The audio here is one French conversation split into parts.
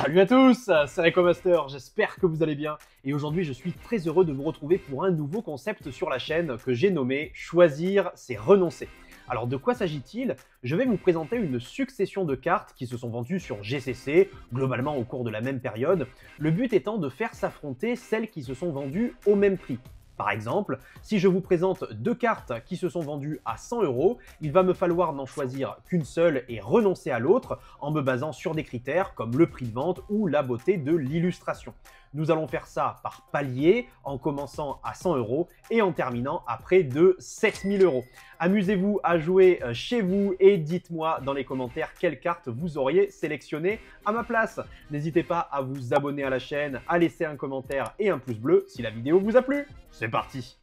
Salut à tous, c'est Recomaster, j'espère que vous allez bien. Et aujourd'hui, je suis très heureux de vous retrouver pour un nouveau concept sur la chaîne que j'ai nommé « Choisir, c'est renoncer ». Alors de quoi s'agit-il? Je vais vous présenter une succession de cartes qui se sont vendues sur GCC, globalement au cours de la même période, le but étant de faire s'affronter celles qui se sont vendues au même prix. Par exemple, si je vous présente deux cartes qui se sont vendues à 100 €, il va me falloir n'en choisir qu'une seule et renoncer à l'autre en me basant sur des critères comme le prix de vente ou la beauté de l'illustration. Nous allons faire ça par palier, en commençant à 100 € et en terminant à près de 7000 €. Amusez-vous à jouer chez vous et dites-moi dans les commentaires quelle carte vous auriez sélectionné à ma place. N'hésitez pas à vous abonner à la chaîne, à laisser un commentaire et un pouce bleu si la vidéo vous a plu. C'est parti!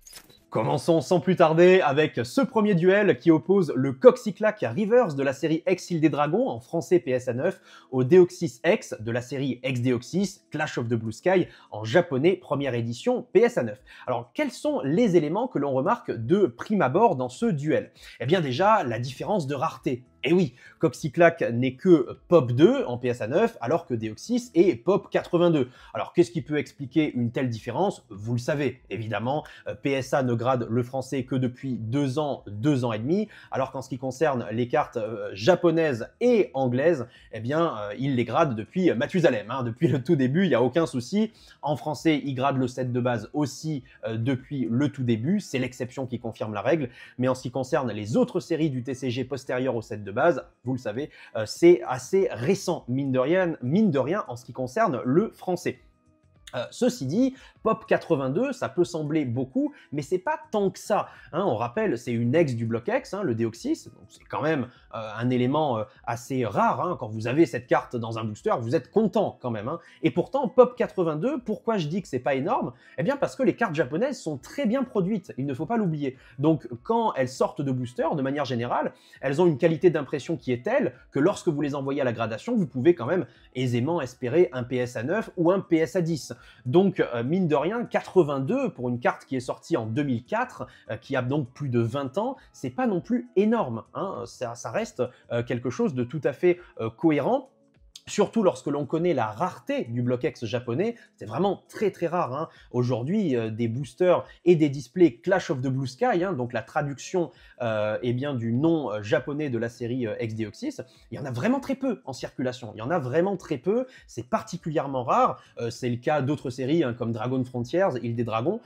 Commençons sans plus tarder avec ce premier duel qui oppose le Coxyclac Reverse de la série Exil des Dragons en français PSA 9 au Deoxys X de la série X-Deoxys Clash of the Blue Sky en japonais première édition PSA 9. Alors quels sont les éléments que l'on remarque de prime abord dans ce duel? Eh bien déjà la différence de rareté. Et oui, Coxyclac n'est que Pop 2 en PSA 9, alors que Deoxys est Pop 82. Alors qu'est-ce qui peut expliquer une telle différence? Vous le savez, évidemment, PSA ne grade le français que depuis 2 ans et demi, alors qu'en ce qui concerne les cartes japonaises et anglaises, eh bien, il les grade depuis Mathusalem, hein, depuis le tout début, il n'y a aucun souci. En français, il grade le set de base aussi depuis le tout début, c'est l'exception qui confirme la règle, mais en ce qui concerne les autres séries du TCG postérieurs au set de base, vous le savez, c'est assez récent, mine de rien, en ce qui concerne le français. Ceci dit, Pop 82, ça peut sembler beaucoup, mais c'est pas tant que ça. Hein, on rappelle, c'est une ex du bloc X, hein, le Deoxys, donc c'est quand même un élément assez rare. Hein, quand vous avez cette carte dans un booster, vous êtes content quand même. Hein. Et pourtant, Pop 82, pourquoi je dis que c'est pas énorme? Eh bien parce que les cartes japonaises sont très bien produites, il ne faut pas l'oublier. Donc quand elles sortent de booster, de manière générale, elles ont une qualité d'impression qui est telle que lorsque vous les envoyez à la gradation, vous pouvez quand même aisément espérer un PSA 9 ou un PSA 10. Donc, mine de rien, 82 pour une carte qui est sortie en 2004, qui a donc plus de 20 ans, c'est pas non plus énorme. Hein, ça reste quelque chose de tout à fait cohérent. Surtout lorsque l'on connaît la rareté du bloc X japonais, c'est vraiment très très rare. Hein. Aujourd'hui, des boosters et des displays Clash of the Blue Sky, hein, donc la traduction eh bien, du nom japonais de la série X-Deoxys, il y en a vraiment très peu en circulation. Il y en a vraiment très peu, c'est particulièrement rare. C'est le cas d'autres séries hein, comme Dragon Frontiers, Île des Dragons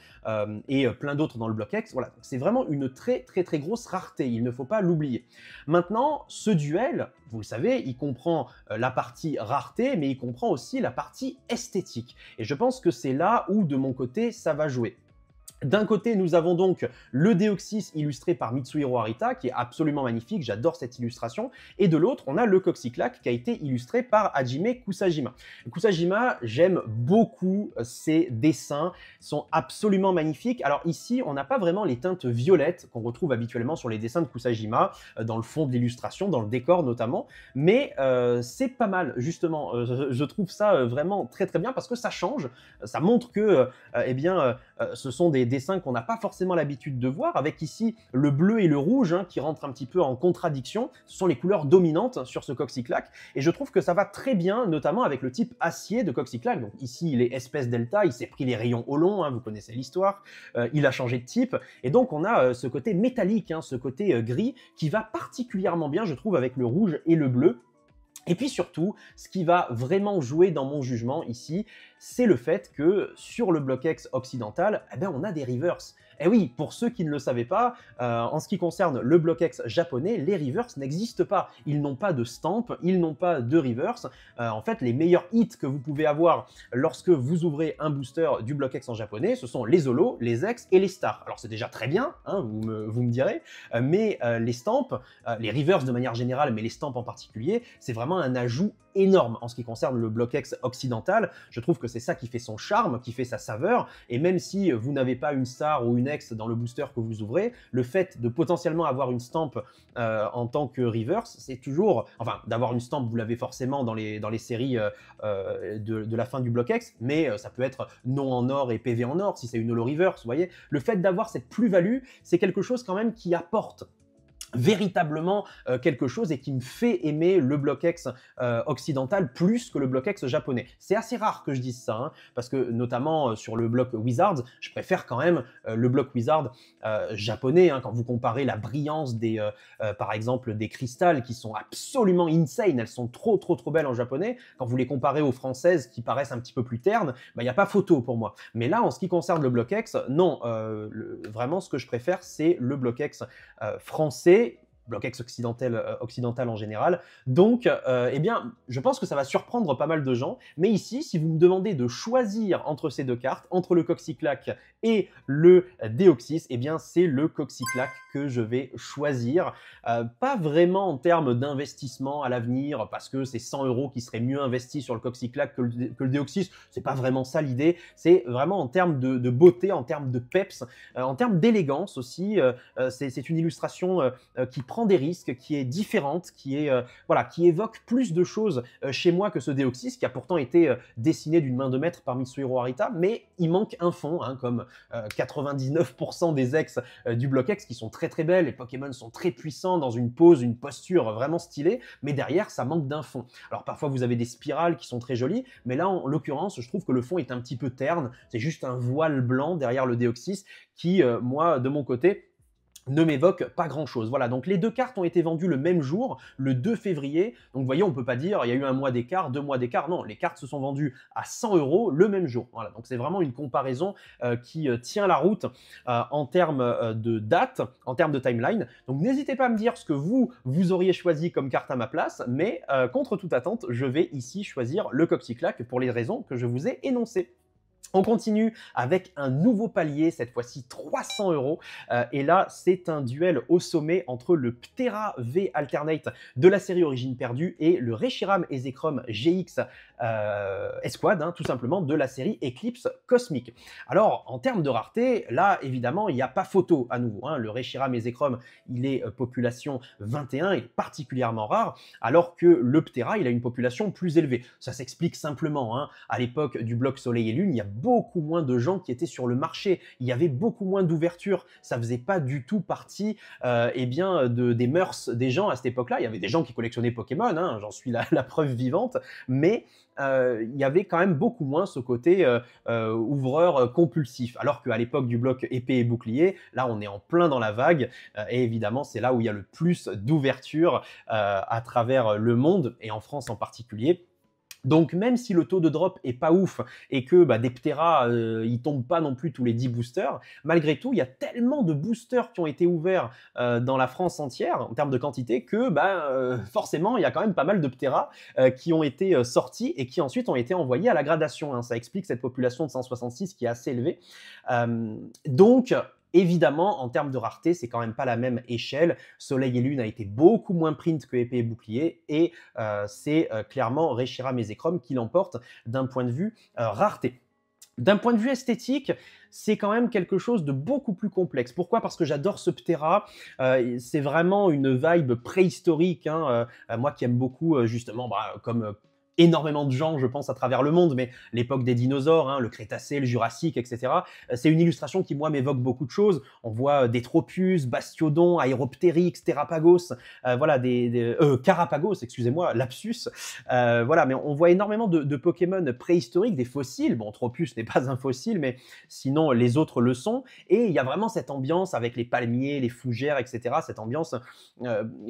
et plein d'autres dans le bloc X. Voilà, c'est vraiment une très très très grosse rareté, il ne faut pas l'oublier. Maintenant, ce duel, vous le savez, il comprend la partie rareté, mais il comprend aussi la partie esthétique. Et je pense que c'est là où, de mon côté, ça va jouer. D'un côté, nous avons donc le Deoxys illustré par Mitsuhiro Arita, qui est absolument magnifique, j'adore cette illustration. Et de l'autre, on a le Coxyclac qui a été illustré par Hajime Kusajima. Kusajima, j'aime beaucoup ses dessins, ils sont absolument magnifiques. Alors ici, on n'a pas vraiment les teintes violettes qu'on retrouve habituellement sur les dessins de Kusajima, dans le fond de l'illustration, dans le décor notamment, mais c'est pas mal, justement. Je trouve ça vraiment très très bien parce que ça change, ça montre que eh bien, ce sont des dessins qu'on n'a pas forcément l'habitude de voir, avec ici le bleu et le rouge hein, qui rentrent un petit peu en contradiction. Ce sont les couleurs dominantes sur ce Coxyclac, et je trouve que ça va très bien, notamment avec le type acier de Coxyclac. Donc ici, il est espèce delta, il s'est pris les rayons au long, hein, vous connaissez l'histoire, il a changé de type, et donc on a ce côté métallique, hein, ce côté gris, qui va particulièrement bien, je trouve, avec le rouge et le bleu. Et puis surtout, ce qui va vraiment jouer dans mon jugement ici, c'est le fait que sur le bloc X occidental, eh bien, on a des reverse. Et oui, pour ceux qui ne le savaient pas, en ce qui concerne le bloc X japonais, les reverse n'existent pas. Ils n'ont pas de stamp, ils n'ont pas de reverse. En fait, les meilleurs hits que vous pouvez avoir lorsque vous ouvrez un booster du bloc X en japonais, ce sont les holos, les X et les stars. Alors c'est déjà très bien, hein, vous me direz, mais les stamps, les reverse de manière générale, mais les stamps en particulier, c'est vraiment un ajout énorme en ce qui concerne le bloc X occidental. Je trouve que c'est ça qui fait son charme, qui fait sa saveur, et même si vous n'avez pas une star ou une X dans le booster que vous ouvrez, le fait de potentiellement avoir une stamp en tant que reverse, c'est toujours, enfin d'avoir une stamp, vous l'avez forcément dans les séries de la fin du bloc X, mais ça peut être non en or et PV en or si c'est une holo reverse, vous voyez. Le fait d'avoir cette plus-value, c'est quelque chose quand même qui apporte véritablement quelque chose et qui me fait aimer le BlockX occidental plus que le BlockX japonais. C'est assez rare que je dise ça, hein, parce que notamment sur le bloc Wizards, je préfère quand même le bloc Wizard japonais, hein, quand vous comparez la brillance des, par exemple, des cristals qui sont absolument insane, elles sont trop belles en japonais, quand vous les comparez aux françaises qui paraissent un petit peu plus ternes, il n'y a pas photo pour moi. Mais là, en ce qui concerne le BlockX, non, vraiment ce que je préfère, c'est le BlockX français, BlockX occidental en général. Donc, eh bien, je pense que ça va surprendre pas mal de gens. Mais ici, si vous me demandez de choisir entre ces deux cartes, entre le Coxyclac et le Deoxys, eh bien, c'est le Coxyclac que je vais choisir. Pas vraiment en termes d'investissement à l'avenir, parce que c'est 100 € qui seraient mieux investis sur le Coxyclac que le Deoxys. C'est pas vraiment ça l'idée. C'est vraiment en termes de beauté, en termes de peps, en termes d'élégance aussi. C'est une illustration qui prend des risques, qui est différente, voilà, qui évoque plus de choses chez moi que ce Deoxys, qui a pourtant été dessiné d'une main de maître par Mitsuhiro Arita, mais il manque un fond, hein, comme 99% des ex du BlockX qui sont très belles. Les Pokémon sont très puissants dans une pose, une posture vraiment stylée, mais derrière, ça manque d'un fond. Alors parfois, vous avez des spirales qui sont très jolies, mais là, en l'occurrence, je trouve que le fond est un petit peu terne. C'est juste un voile blanc derrière le Deoxys qui, moi, de mon côté, ne m'évoque pas grand-chose. Voilà, donc les deux cartes ont été vendues le même jour, le 2 février. Donc vous voyez, on ne peut pas dire il y a eu un mois d'écart, 2 mois d'écart. Non, les cartes se sont vendues à 100 € le même jour. Voilà, donc c'est vraiment une comparaison qui tient la route en termes de date, en termes de timeline. Donc n'hésitez pas à me dire ce que vous auriez choisi comme carte à ma place, mais contre toute attente, je vais ici choisir le Coxyclac pour les raisons que je vous ai énoncées. On continue avec un nouveau palier, cette fois-ci 300 €. Et là, c'est un duel au sommet entre le Ptera V Alternate de la série Origine Perdue et le Reshiram Ezekrom GX Escouade, hein, tout simplement, de la série Eclipse Cosmique. Alors, en termes de rareté, là, évidemment, il n'y a pas photo à nouveau, hein. Le Reshiram Ezekrom, il est population 21, il est particulièrement rare, alors que le Ptera, il a une population plus élevée. Ça s'explique simplement, hein. À l'époque du bloc Soleil et Lune, il y a beaucoup moins de gens qui étaient sur le marché. Il y avait beaucoup moins d'ouverture. Ça faisait pas du tout partie eh bien, des mœurs des gens à cette époque-là. Il y avait des gens qui collectionnaient Pokémon, hein, j'en suis la preuve vivante, mais il y avait quand même beaucoup moins ce côté ouvreur compulsif. Alors qu'à l'époque du bloc épée et bouclier, là on est en plein dans la vague et évidemment c'est là où il y a le plus d'ouverture à travers le monde et en France en particulier. Donc même si le taux de drop est pas ouf et que des Ptera ils tombent pas non plus tous les 10 boosters, malgré tout il y a tellement de boosters qui ont été ouverts dans la France entière en termes de quantité que forcément il y a quand même pas mal de Ptera qui ont été sortis et qui ensuite ont été envoyés à la gradation, hein. Ça explique cette population de 166 qui est assez élevée. Donc évidemment, en termes de rareté, c'est quand même pas la même échelle. Soleil et Lune a été beaucoup moins print que Épée et Bouclier et c'est clairement Reshiram Ezekrom qui l'emporte d'un point de vue rareté. D'un point de vue esthétique, c'est quand même quelque chose de beaucoup plus complexe. Pourquoi? Parce que j'adore ce Ptera. C'est vraiment une vibe préhistorique, hein. Moi qui aime beaucoup justement, comme énormément de gens, je pense, à travers le monde, mais l'époque des dinosaures, hein, le Crétacé, le Jurassique, etc. C'est une illustration qui, moi, m'évoque beaucoup de choses. On voit des Tropius, Bastiodon, Aeroptérix, Terrapagos, voilà, Carapagos, excusez-moi, lapsus. Voilà, mais on voit énormément de Pokémon préhistoriques, des fossiles. Bon, Tropius n'est pas un fossile, mais sinon, les autres le sont. Et il y a vraiment cette ambiance avec les palmiers, les fougères, etc. Cette ambiance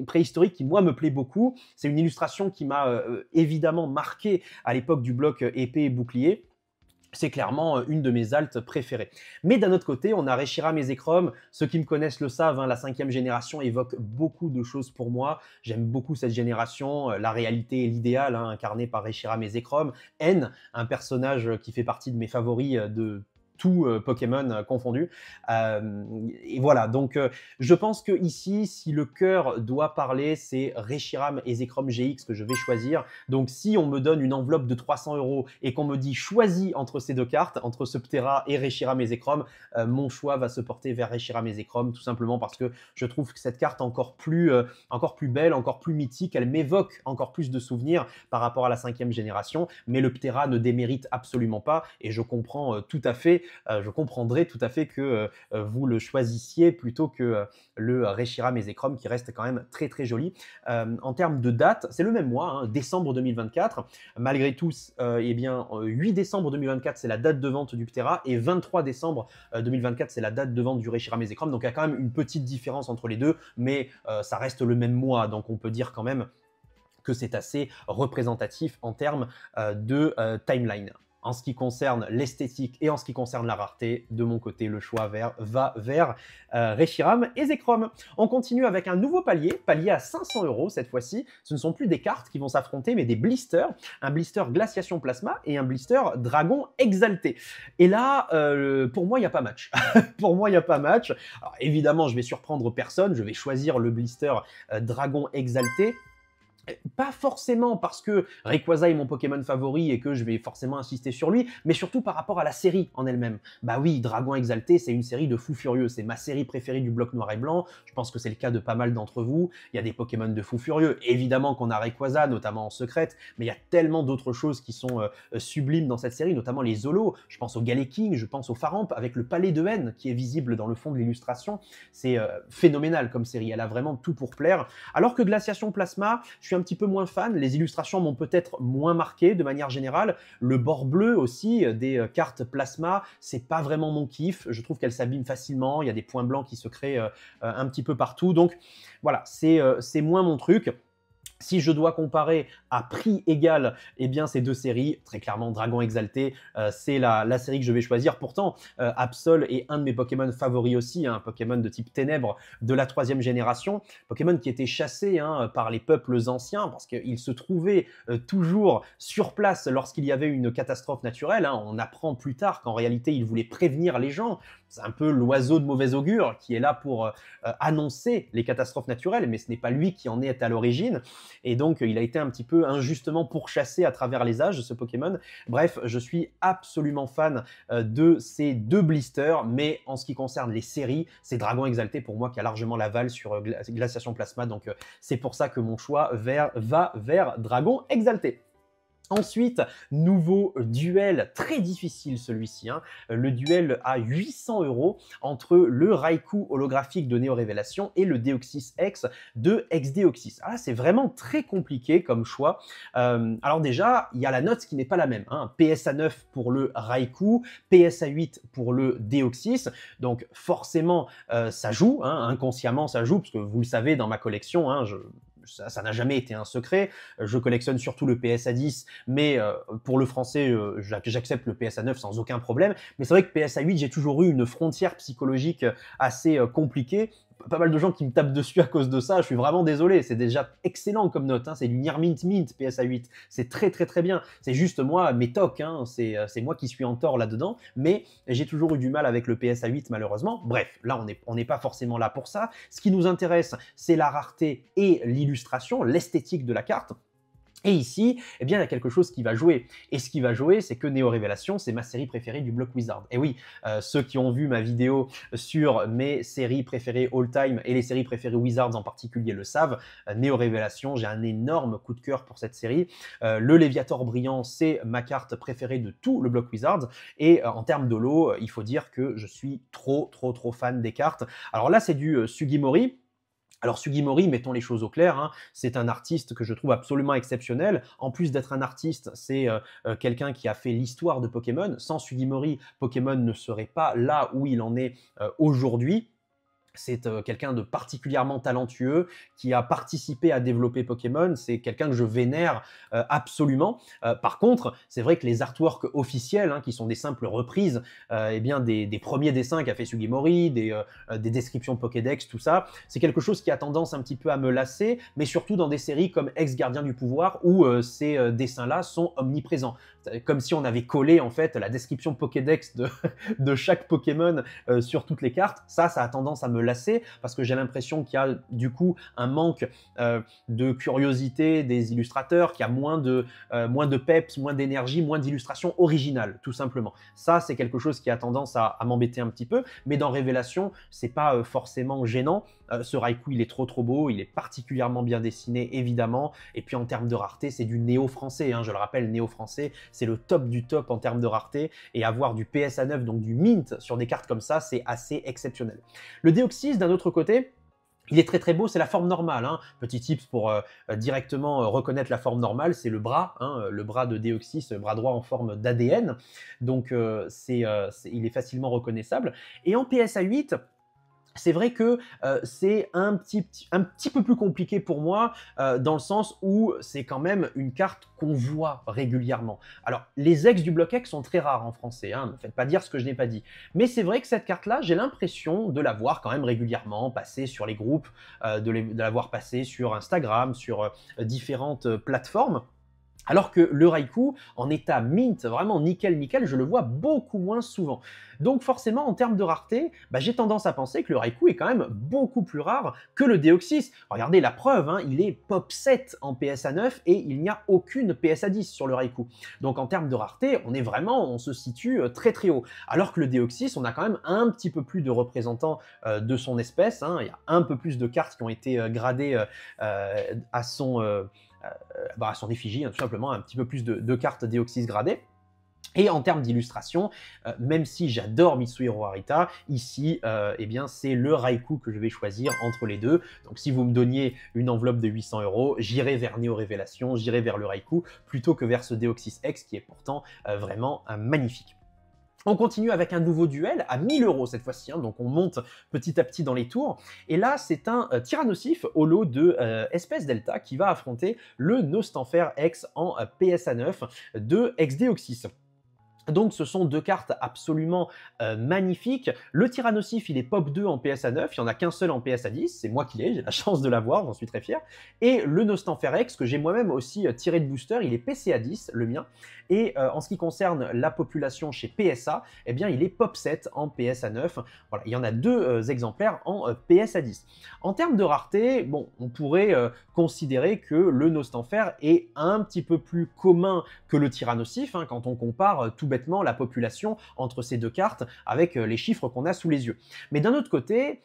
préhistorique qui, moi, me plaît beaucoup. C'est une illustration qui m'a évidemment marqué à l'époque du bloc épée et bouclier. C'est clairement une de mes altes préférées. Mais d'un autre côté, on a Reshiram Ezekrom. Ceux qui me connaissent le savent, hein, la 5e génération évoque beaucoup de choses pour moi. J'aime beaucoup cette génération. La réalité et l'idéal, hein, incarné par Reshiram Ezekrom. N, un personnage qui fait partie de mes favoris de tout Pokémon confondu. Et voilà, donc je pense que ici, si le cœur doit parler, c'est Reshiram Ezekrom GX que je vais choisir. Donc si on me donne une enveloppe de 300 € et qu'on me dit choisis entre ces deux cartes, entre ce Ptera et Reshiram Ezekrom, mon choix va se porter vers Reshiram Ezekrom, tout simplement parce que je trouve que cette carte encore plus belle, encore plus mythique, elle m'évoque encore plus de souvenirs par rapport à la 5e génération, mais le Ptera ne démérite absolument pas et je comprends tout à fait je comprendrais tout à fait que vous le choisissiez plutôt que le Reshiram et Zekrom qui reste quand même très très joli. En termes de date, c'est le même mois, hein, décembre 2024. Malgré tout, 8 décembre 2024, c'est la date de vente du Ptera et 23 décembre 2024, c'est la date de vente du Reshiram et Zekrom. Donc il y a quand même une petite différence entre les deux, mais ça reste le même mois. Donc on peut dire quand même que c'est assez représentatif en termes de timeline. En ce qui concerne l'esthétique et en ce qui concerne la rareté, de mon côté, le choix va vers Reshiram et Zekrom. On continue avec un nouveau palier à 500 € cette fois-ci. Ce ne sont plus des cartes qui vont s'affronter, mais des blisters. Un blister Glaciation Plasma et un blister Dragon Exalté. Et là, pour moi, il n'y a pas match. Pour moi, il n'y a pas match. Alors, évidemment, je vais surprendre personne. Je vais choisir le blister Dragon Exalté. Pas forcément parce que Rayquaza est mon Pokémon favori et que je vais forcément insister sur lui, mais surtout par rapport à la série en elle-même. Bah oui, Dragon Exalté, c'est une série de fous furieux, c'est ma série préférée du bloc noir et blanc, je pense que c'est le cas de pas mal d'entre vous, il y a des Pokémon de fous furieux, évidemment qu'on a Rayquaza, notamment en secrète, mais il y a tellement d'autres choses qui sont sublimes dans cette série, notamment les Zolos, je pense au Galeking, je pense au Faramp, avec le palais de haine qui est visible dans le fond de l'illustration, c'est phénoménal comme série, elle a vraiment tout pour plaire, alors que Glaciation Plasma, je suis un petit peu moins fan, les illustrations m'ont peut-être moins marqué de manière générale, le bord bleu aussi des cartes plasma, c'est pas vraiment mon kiff, je trouve qu'elles s'abîment facilement, il y a des points blancs qui se créent un petit peu partout, donc voilà, c'est moins mon truc. Si je dois comparer à prix égal, eh bien ces deux séries, très clairement Dragon Exalté, c'est la série que je vais choisir. Pourtant, Absol est un de mes Pokémon favoris aussi, un Pokémon de type Ténèbres de la 3e génération, Pokémon qui était chassé par les peuples anciens parce qu'il se trouvait toujours sur place lorsqu'il y avait une catastrophe naturelle. On apprend plus tard qu'en réalité, il voulait prévenir les gens. C'est un peu l'oiseau de mauvais augure qui est là pour annoncer les catastrophes naturelles, mais ce n'est pas lui qui en est à l'origine. Et donc, il a été un petit peu injustement pourchassé à travers les âges, ce Pokémon. Bref, je suis absolument fan de ces deux blisters, mais en ce qui concerne les séries, c'est Dragon Exalté pour moi qui a largement l'aval sur Glaciation Plasma. Donc, c'est pour ça que mon choix va vers Dragon Exalté. Ensuite, nouveau duel, très difficile celui-ci, le duel à 800 € entre le Raikou holographique de Néo Révélation et le Deoxys X de XDeoxys. Ah, c'est vraiment très compliqué comme choix. Alors déjà, il y a la note qui n'est pas la même. PSA 9 pour le Raikou, PSA 8 pour le Deoxys. Donc forcément, ça joue, inconsciemment ça joue, parce que vous le savez, dans ma collection, ça n'a jamais été un secret. Je collectionne surtout le PSA 10, mais pour le français, j'accepte le PSA 9 sans aucun problème. Mais c'est vrai que PSA 8, j'ai toujours eu une frontière psychologique assez compliquée. Pas mal de gens qui me tapent dessus à cause de ça, je suis vraiment désolé, c'est déjà excellent comme note, c'est du Nier Mint Mint PSA 8, c'est très très très bien, c'est juste moi, mes tocs, c'est moi qui suis en tort là-dedans, mais j'ai toujours eu du mal avec le PSA 8 malheureusement. Bref, là on n'est pas forcément là pour ça, ce qui nous intéresse c'est la rareté et l'illustration, l'esthétique de la carte. Et ici, eh bien, il y a quelque chose qui va jouer. Et ce qui va jouer, c'est que Néo Révélation, c'est ma série préférée du bloc Wizard. Et oui, ceux qui ont vu ma vidéo sur mes séries préférées all-time et les séries préférées Wizards en particulier le savent. Néo Révélation, j'ai un énorme coup de cœur pour cette série. Le Léviator Brillant, c'est ma carte préférée de tout le bloc Wizards. Et en termes d'holo, il faut dire que je suis trop fan des cartes. Alors là, c'est du Sugimori. Alors Sugimori, mettons les choses au clair, c'est un artiste que je trouve absolument exceptionnel. En plus d'être un artiste, c'est quelqu'un qui a fait l'histoire de Pokémon. Sans Sugimori, Pokémon ne serait pas là où il en est aujourd'hui. C'est quelqu'un de particulièrement talentueux qui a participé à développer Pokémon. C'est quelqu'un que je vénère absolument. Par contre, c'est vrai que les artworks officiels, qui sont des simples reprises eh bien des premiers dessins qu'a fait Sugimori, des descriptions Pokédex, tout ça, c'est quelque chose qui a tendance un petit peu à me lasser, mais surtout dans des séries comme Ex-Gardien du Pouvoir où ces dessins-là sont omniprésents. Comme si on avait collé en fait la description Pokédex de chaque Pokémon sur toutes les cartes. Ça a tendance à me lasser parce que j'ai l'impression qu'il y a du coup un manque de curiosité des illustrateurs, qu'il y a moins de peps, moins d'énergie, moins d'illustrations originales, tout simplement. Ça, c'est quelque chose qui a tendance à m'embêter un petit peu, mais dans Révélation, c'est pas forcément gênant. Ce Raikou, il est trop beau, il est particulièrement bien dessiné, évidemment. Et puis en termes de rareté, c'est du néo-français, hein, je le rappelle, néo-français, c'est le top du top en termes de rareté. Et avoir du PSA 9, donc du mint, sur des cartes comme ça, c'est assez exceptionnel. Le Deoxys, d'un autre côté, il est très beau, c'est la forme normale. Hein. Petit tips pour directement reconnaître la forme normale, c'est le bras, hein, le bras de Deoxys, le bras droit en forme d'ADN. Donc il est facilement reconnaissable. Et en PSA 8, c'est vrai que c'est un petit peu plus compliqué pour moi, dans le sens où c'est quand même une carte qu'on voit régulièrement. Alors, les ex du bloc X sont très rares en français, hein, ne me faites pas dire ce que je n'ai pas dit. Mais c'est vrai que cette carte-là, j'ai l'impression de la voir quand même régulièrement passer sur les groupes, de la voir passer sur Instagram, sur différentes plateformes. Alors que le Raikou, en état mint, vraiment nickel, je le vois beaucoup moins souvent. Donc forcément, en termes de rareté, j'ai tendance à penser que le Raikou est quand même beaucoup plus rare que le Deoxys. Regardez la preuve, hein, il est pop 7 en PSA 9 et il n'y a aucune PSA 10 sur le Raikou. Donc en termes de rareté, on se situe très haut. Alors que le Deoxys, on a quand même un petit peu plus de représentants de son espèce. Hein. Il y a un peu plus de cartes qui ont été gradées à son effigie, hein, tout simplement, un petit peu plus de cartes Deoxys gradées. Et en termes d'illustration, même si j'adore Mitsuhiro Arita, ici, eh bien, c'est le Raikou que je vais choisir entre les deux. Donc si vous me donniez une enveloppe de 800 €, j'irai vers Neo Révélation, j'irai vers le Raikou, plutôt que vers ce Deoxys X qui est pourtant vraiment magnifique. On continue avec un nouveau duel à 1000 € cette fois-ci, hein, donc on monte petit à petit dans les tours. Et là, c'est un Tyrannosif holo de Espèce Delta qui va affronter le Nostanfer X en PSA 9 de X-Deoxys. Donc ce sont deux cartes absolument magnifiques. Le Tyrannosif, il est pop 2 en PSA 9, il n'y en a qu'un seul en PSA 10, c'est moi qui l'ai, j'ai la chance de l'avoir, j'en suis très fier. Et le Nostanfer X, que j'ai moi-même aussi tiré de booster, il est PCA 10, le mien. Et en ce qui concerne la population chez PSA, eh bien il est pop 7 en PSA 9. Voilà, il y en a deux exemplaires en PSA 10. En termes de rareté, bon, on pourrait considérer que le Nostanfer est un petit peu plus commun que le Tyrannosif, hein, quand on compare tout bêtement la population entre ces deux cartes avec les chiffres qu'on a sous les yeux. Mais d'un autre côté,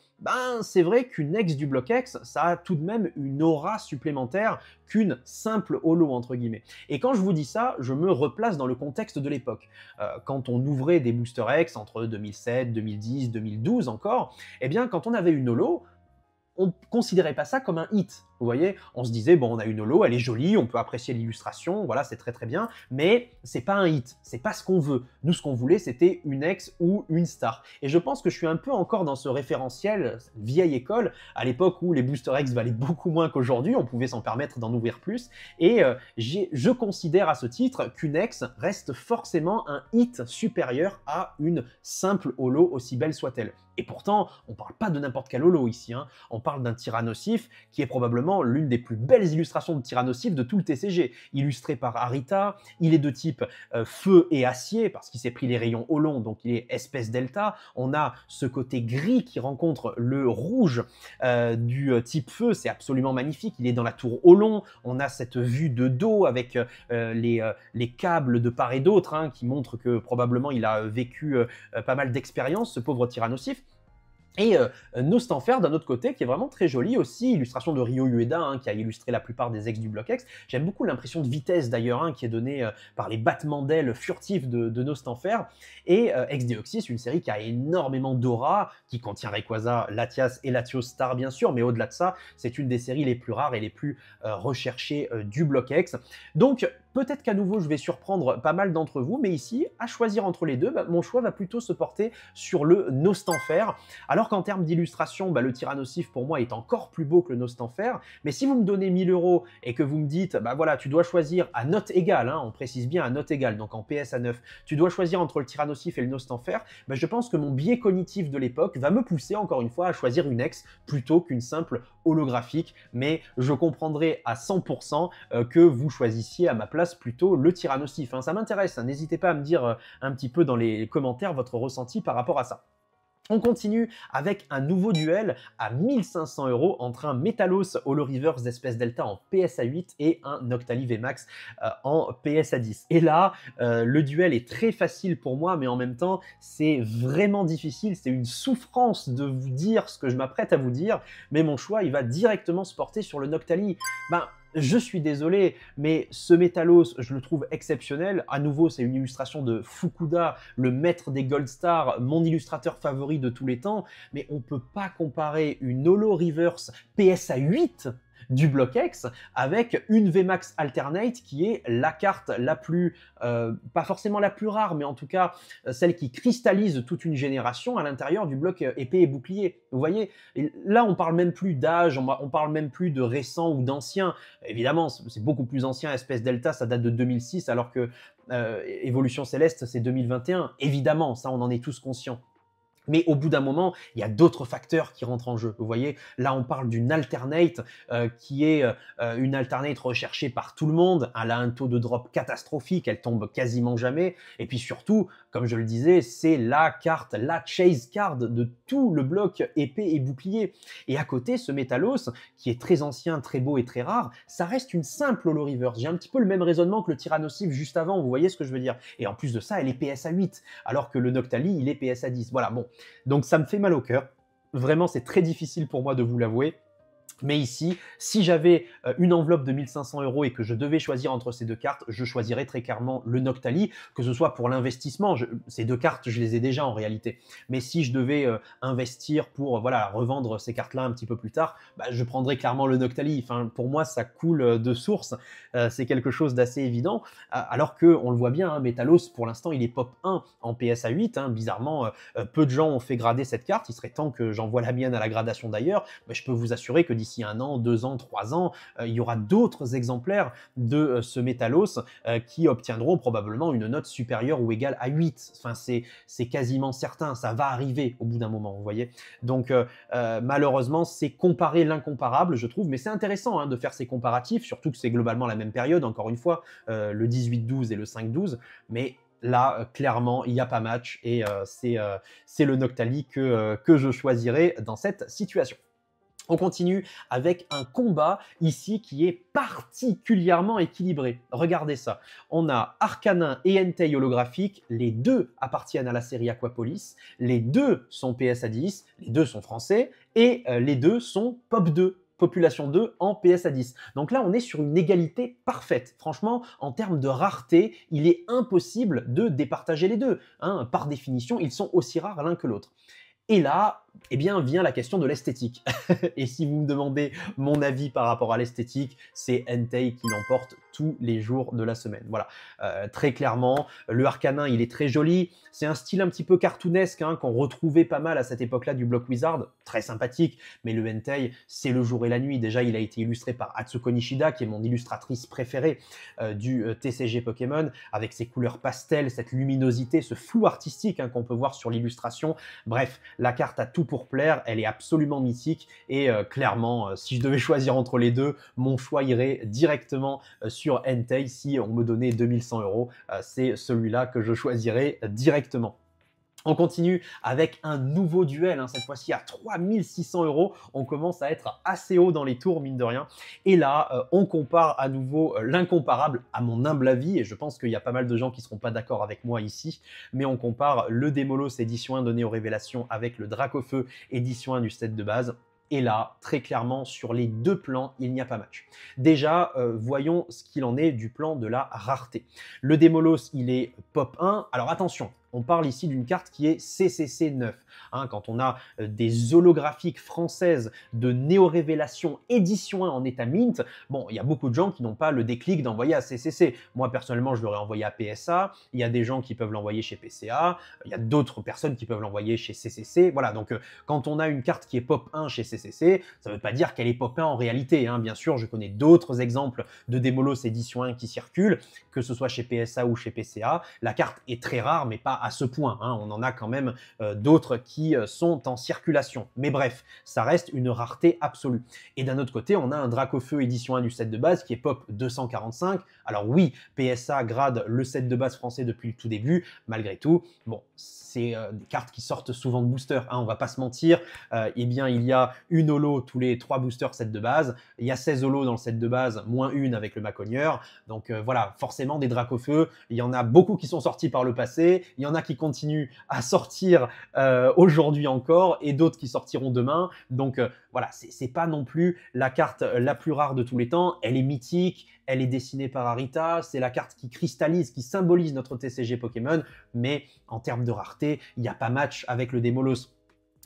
c'est vrai qu'une ex du bloc X, ça a tout de même une aura supplémentaire qu'une simple holo, entre guillemets. Et quand je vous dis ça, je me replace dans le contexte de l'époque. Quand on ouvrait des Booster X entre 2007, 2010, 2012 encore, eh bien quand on avait une holo, on ne considérait pas ça comme un hit. Vous voyez, on se disait, bon, on a une holo, elle est jolie, on peut apprécier l'illustration, voilà, c'est très bien, mais c'est pas un hit, c'est pas ce qu'on veut. Nous, ce qu'on voulait, c'était une ex ou une star. Et je pense que je suis un peu encore dans ce référentiel, cette vieille école, à l'époque où les Booster X valaient beaucoup moins qu'aujourd'hui, on pouvait s'en permettre d'en ouvrir plus, et je considère à ce titre qu'une ex reste forcément un hit supérieur à une simple holo, aussi belle soit-elle. Et pourtant, on parle pas de n'importe quel holo ici, hein. On parle d'un Tyrannosif qui est probablement l'une des plus belles illustrations de Tyrannosif de tout le TCG. Illustré par Arita, il est de type feu et acier, parce qu'il s'est pris les rayons Holon, donc il est espèce delta. On a ce côté gris qui rencontre le rouge du type feu, c'est absolument magnifique. Il est dans la tour Holon, on a cette vue de dos avec les câbles de part et d'autre, hein, qui montrent que probablement il a vécu pas mal d'expériences, ce pauvre Tyrannosif. Et Nostanfer d'un autre côté qui est vraiment très joli aussi, illustration de Ryo Ueda, hein, qui a illustré la plupart des ex du bloc X. J'aime beaucoup l'impression de vitesse d'ailleurs, hein, qui est donnée par les battements d'ailes furtifs de Nostanfer. Et X-Deoxys, une série qui a énormément d'aura, qui contient Rayquaza, Latias et Latios Star bien sûr, mais au-delà de ça, c'est une des séries les plus rares et les plus recherchées du bloc X. Donc peut-être qu'à nouveau je vais surprendre pas mal d'entre vous, mais ici, à choisir entre les deux, mon choix va plutôt se porter sur le Nostanfer. Alors qu'en termes d'illustration, le Tyrannosif pour moi est encore plus beau que le Nostanfer, mais si vous me donnez 1000 € et que vous me dites, voilà, tu dois choisir à note égale, hein, on précise bien à note égale, donc en PSA 9, tu dois choisir entre le Tyrannosif et le Nostanfer, je pense que mon biais cognitif de l'époque va me pousser encore une fois à choisir une ex plutôt qu'une simple holographique, mais je comprendrai à 100% que vous choisissiez à ma place plutôt le Tyrannosif. Hein. Ça m'intéresse, hein. N'hésitez pas à me dire un petit peu dans les commentaires votre ressenti par rapport à ça. On continue avec un nouveau duel à 1500 € entre un Metalos Holo Reverse d'espèce Delta en PSA 8 et un Noctali VMAX en PSA 10. Et là, le duel est très facile pour moi, mais en même temps, c'est vraiment difficile. C'est une souffrance de vous dire ce que je m'apprête à vous dire, mais mon choix, il va directement se porter sur le Noctali. Ben, je suis désolé, mais ce Metalos, je le trouve exceptionnel. À nouveau, c'est une illustration de Fukuda, le maître des Gold Stars, mon illustrateur favori de tous les temps. Mais on ne peut pas comparer une Holo Reverse PSA 8 du bloc X avec une VMAX Alternate qui est la carte la plus, pas forcément la plus rare, mais en tout cas celle qui cristallise toute une génération à l'intérieur du bloc épée et bouclier. Vous voyez, et là on parle même plus d'âge, on parle même plus de récent ou d'ancien. Évidemment, c'est beaucoup plus ancien. Espèce Delta, ça date de 2006, alors que Évolution Céleste, c'est 2021. Évidemment, ça on en est tous conscients. Mais au bout d'un moment, il y a d'autres facteurs qui rentrent en jeu. Vous voyez, là, on parle d'une alternate qui est une alternate recherchée par tout le monde. Elle a un taux de drop catastrophique, elle tombe quasiment jamais. Et puis surtout, comme je le disais, c'est la carte, la chase card de tout le bloc épée et bouclier. Et à côté, ce Metalos, qui est très ancien, très beau et très rare, ça reste une simple Holo Reverse. J'ai un petit peu le même raisonnement que le Tyrannosif juste avant, vous voyez ce que je veux dire. Et en plus de ça, elle est PSA 8, alors que le Noctali, il est PSA 10. Voilà, bon. Donc ça me fait mal au cœur. Vraiment, c'est très difficile pour moi de vous l'avouer. Mais ici, si j'avais une enveloppe de 1500 € et que je devais choisir entre ces deux cartes, je choisirais très clairement le Noctali, que ce soit pour l'investissement. Ces deux cartes, je les ai déjà en réalité. Mais si je devais investir pour voilà, revendre ces cartes-là un petit peu plus tard, bah, je prendrais clairement le Noctali. Enfin, pour moi, ça coule de source. C'est quelque chose d'assez évident. Alors qu'on le voit bien, hein, Metalos, pour l'instant, il est pop 1 en PSA 8. Hein. Bizarrement, peu de gens ont fait grader cette carte. Il serait temps que j'envoie la mienne à la gradation d'ailleurs. Mais je peux vous assurer que d'ici 1 an, 2 ans, 3 ans, il y aura d'autres exemplaires de ce Metalos qui obtiendront probablement une note supérieure ou égale à 8. Enfin, c'est quasiment certain, ça va arriver au bout d'un moment, vous voyez. Donc, malheureusement, c'est comparer l'incomparable, je trouve, mais c'est intéressant hein, de faire ces comparatifs, surtout que c'est globalement la même période, encore une fois, le 18-12 et le 5-12, mais là, clairement, il n'y a pas match et c'est le Noctali que je choisirai dans cette situation. On continue avec un combat ici qui est particulièrement équilibré. Regardez ça. On a Arcanin et Entei holographique. Les deux appartiennent à la série Aquapolis. Les deux sont PSA 10. Les deux sont français. Et les deux sont Pop 2. Population 2 en PSA 10. Donc là, on est sur une égalité parfaite. Franchement, en termes de rareté, il est impossible de départager les deux. Hein. Par définition, ils sont aussi rares l'un que l'autre. Et là, eh bien, vient la question de l'esthétique. Et si vous me demandez mon avis par rapport à l'esthétique, c'est Entei qui l'emporte tous les jours de la semaine. Voilà, très clairement, le Arcanin, il est très joli. C'est un style un petit peu cartoonesque hein, qu'on retrouvait pas mal à cette époque-là du Block Wizard. Très sympathique, mais le Entei, c'est le jour et la nuit. Déjà, il a été illustré par Atsuko Nishida, qui est mon illustratrice préférée du TCG Pokémon, avec ses couleurs pastel, cette luminosité, ce flou artistique hein, qu'on peut voir sur l'illustration. Bref, la carte a tout pour plaire, elle est absolument mythique et clairement, si je devais choisir entre les deux, mon choix irait directement sur Entei. Si on me donnait 2100 €, c'est celui-là que je choisirais directement. On continue avec un nouveau duel, hein, cette fois-ci à 3600 €. On commence à être assez haut dans les tours, mine de rien. Et là, on compare à nouveau l'incomparable, à mon humble avis, et je pense qu'il y a pas mal de gens qui ne seront pas d'accord avec moi ici, mais on compare le Démolos édition 1 de Néo Révélation avec le Dracofeu édition 1 du set de base. Et là, très clairement, sur les deux plans, il n'y a pas match. Déjà, voyons ce qu'il en est du plan de la rareté. Le Démolos, il est pop 1. Alors attention, on parle ici d'une carte qui est CCC 9. Hein, quand on a des holographiques françaises de Néo Révélation édition 1 en état mint, bon, il y a beaucoup de gens qui n'ont pas le déclic d'envoyer à CCC. Moi, personnellement, je l'aurais envoyé à PSA. Il y a des gens qui peuvent l'envoyer chez PCA. Il y a d'autres personnes qui peuvent l'envoyer chez CCC. Voilà, donc quand on a une carte qui est pop 1 chez CCC, ça ne veut pas dire qu'elle est pop 1 en réalité. Hein. Bien sûr, je connais d'autres exemples de Démolos édition 1 qui circulent, que ce soit chez PSA ou chez PCA. La carte est très rare, mais pas à ce point, hein. On en a quand même d'autres qui sont en circulation. Mais bref, ça reste une rareté absolue. Et d'un autre côté, on a un Dracofeu édition 1 du set de base qui est pop 245. Alors oui, PSA grade le set de base français depuis le tout début. Malgré tout, bon, c'est des cartes qui sortent souvent de booster, hein, on va pas se mentir. Eh bien, il y a une holo tous les 3 boosters set de base. Il y a 16 holos dans le set de base, moins une avec le Macogneur. Donc voilà, forcément des Dracofeu. Il y en a beaucoup qui sont sortis par le passé. Il y en a qui continuent à sortir aujourd'hui encore et d'autres qui sortiront demain. Donc voilà, c'est pas non plus la carte la plus rare de tous les temps. Elle est mythique, elle est dessinée par Arita. C'est la carte qui cristallise, qui symbolise notre TCG Pokémon. Mais en termes de rareté, il n'y a pas match avec le Démolos.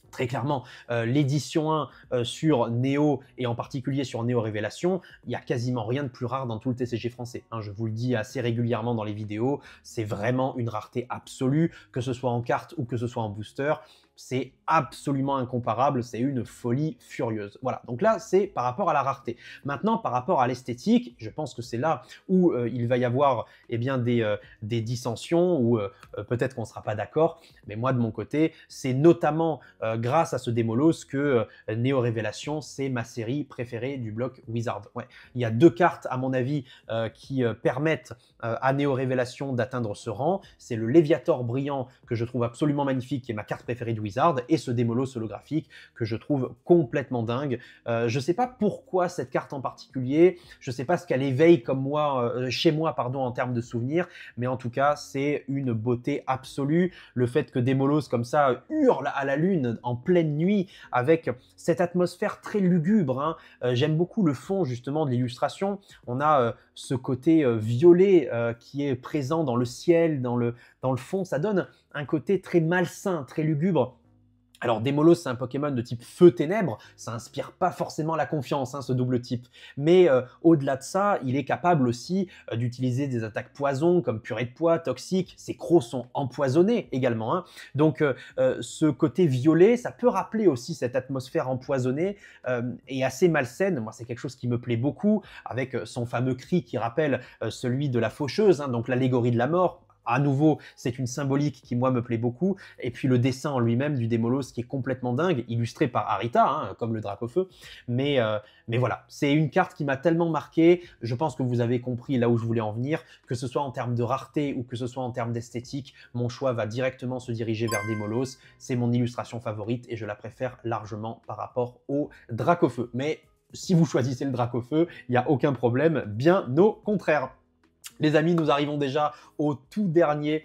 Très clairement, l'édition 1 sur Néo et en particulier sur Néo Révélation, il n'y a quasiment rien de plus rare dans tout le TCG français, hein. Je vous le dis assez régulièrement dans les vidéos, c'est vraiment une rareté absolue, que ce soit en carte ou que ce soit en booster. C'est absolument incomparable, c'est une folie furieuse. Voilà, donc là, c'est par rapport à la rareté. Maintenant, par rapport à l'esthétique, je pense que c'est là où il va y avoir eh bien, des dissensions, ou peut-être qu'on ne sera pas d'accord, mais moi, de mon côté, c'est notamment grâce à ce Démolos que Néo Révélation, c'est ma série préférée du bloc Wizard. Ouais. Il y a 2 cartes, à mon avis, qui permettent à Néo Révélation d'atteindre ce rang. C'est le Léviator brillant, que je trouve absolument magnifique, qui est ma carte préférée du Wizard, et ce Démolos holographique que je trouve complètement dingue. Je ne sais pas pourquoi cette carte en particulier, je ne sais pas ce qu'elle éveille comme moi, chez moi pardon, en termes de souvenirs, mais en tout cas c'est une beauté absolue. Le fait que Démolos comme ça hurle à la lune en pleine nuit avec cette atmosphère très lugubre, hein. J'aime beaucoup le fond justement de l'illustration. On a ce côté violet qui est présent dans le ciel, dans le fond. Ça donne un côté très malsain, très lugubre. Alors Démolos, c'est un Pokémon de type feu-ténèbres, ça inspire pas forcément la confiance, hein, ce double type. Mais au-delà de ça, il est capable aussi d'utiliser des attaques poison comme purée de poids, toxique. Ses crocs sont empoisonnés également, hein. Donc ce côté violet, ça peut rappeler aussi cette atmosphère empoisonnée et assez malsaine. Moi, c'est quelque chose qui me plaît beaucoup, avec son fameux cri qui rappelle celui de la faucheuse, hein, donc l'allégorie de la mort. À nouveau, c'est une symbolique qui, moi, me plaît beaucoup. Et puis le dessin en lui-même du Démolos qui est complètement dingue, illustré par Arita, hein, comme le Dracofeu. Mais voilà, c'est une carte qui m'a tellement marqué. Je pense que vous avez compris là où je voulais en venir. Que ce soit en termes de rareté ou que ce soit en termes d'esthétique, mon choix va directement se diriger vers Démolos. C'est mon illustration favorite et je la préfère largement par rapport au Dracofeu. Mais si vous choisissez le Dracofeu, il n'y a aucun problème, bien au contraire. Les amis, nous arrivons déjà au tout dernier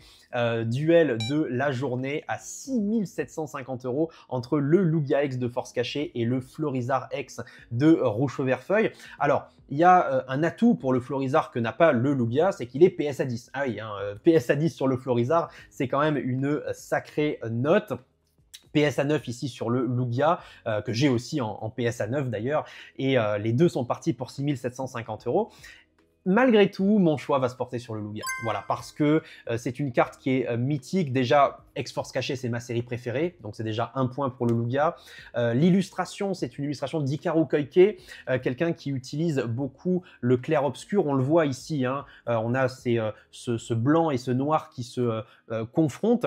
duel de la journée à 6 750 € entre le Lugia X de Force Cachée et le Florizard X de Rouge-Feu-Vert-Feuille. Alors, il y a un atout pour le Florizard que n'a pas le Lugia, c'est qu'il est PSA 10. Ah oui, hein, PSA 10 sur le Florizard, c'est quand même une sacrée note. PSA 9 ici sur le Lugia, que j'ai aussi en PSA 9 d'ailleurs, et les deux sont partis pour 6 750 €. Malgré tout, mon choix va se porter sur le Lugia. Voilà, parce que c'est une carte qui est mythique. Déjà, X-Force Cachée, c'est ma série préférée, donc c'est déjà un point pour le Lugia. L'illustration, c'est une illustration d'Hikaru Koike, quelqu'un qui utilise beaucoup le clair-obscur. On le voit ici, hein, on a ce blanc et ce noir qui se confrontent.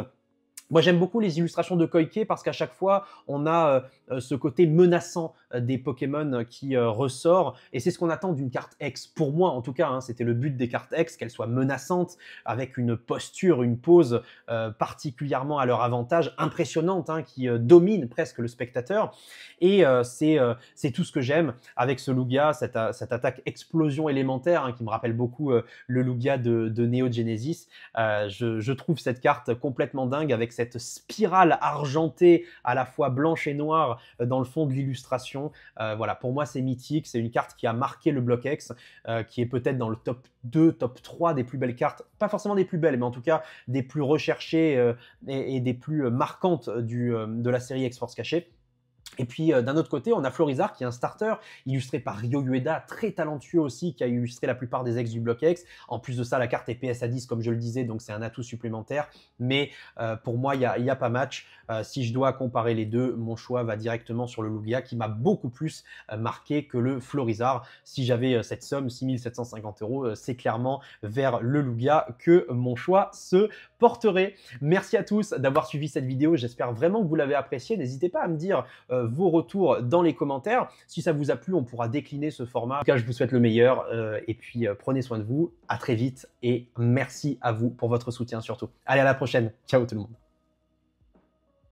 Moi, j'aime beaucoup les illustrations de Koike parce qu'à chaque fois, on a ce côté menaçant des Pokémon qui ressort. Et c'est ce qu'on attend d'une carte X. Pour moi, en tout cas, hein, c'était le but des cartes X, qu'elles soient menaçantes, avec une posture, une pose particulièrement à leur avantage, impressionnante, hein, qui domine presque le spectateur. Et c'est tout ce que j'aime avec ce Lugia, cette attaque explosion élémentaire, hein, qui me rappelle beaucoup le Lugia de Neo Genesis. Je trouve cette carte complètement dingue avec cette spirale argentée à la fois blanche et noire dans le fond de l'illustration. Voilà, pour moi c'est mythique, c'est une carte qui a marqué le bloc X, qui est peut-être dans le top 2, top 3 des plus belles cartes, pas forcément des plus belles, mais en tout cas des plus recherchées et des plus marquantes de la série X-Force Cachée. Et puis d'un autre côté, on a Florizarre qui est un starter illustré par Ryo Ueda, très talentueux aussi, qui a illustré la plupart des ex du bloc X. En plus de ça, la carte est PS à 10 comme je le disais, donc c'est un atout supplémentaire. Mais pour moi, il y a pas match. Si je dois comparer les deux, mon choix va directement sur le Lugia qui m'a beaucoup plus marqué que le Florizarre. Si j'avais cette somme, 6750 €, c'est clairement vers le Lugia que mon choix se porterait. Merci à tous d'avoir suivi cette vidéo. J'espère vraiment que vous l'avez appréciée. N'hésitez pas à me dire vos retours dans les commentaires. Si ça vous a plu, on pourra décliner ce format. En tout cas, je vous souhaite le meilleur et puis prenez soin de vous. À très vite et merci à vous pour votre soutien surtout. Allez, à la prochaine. Ciao tout le monde.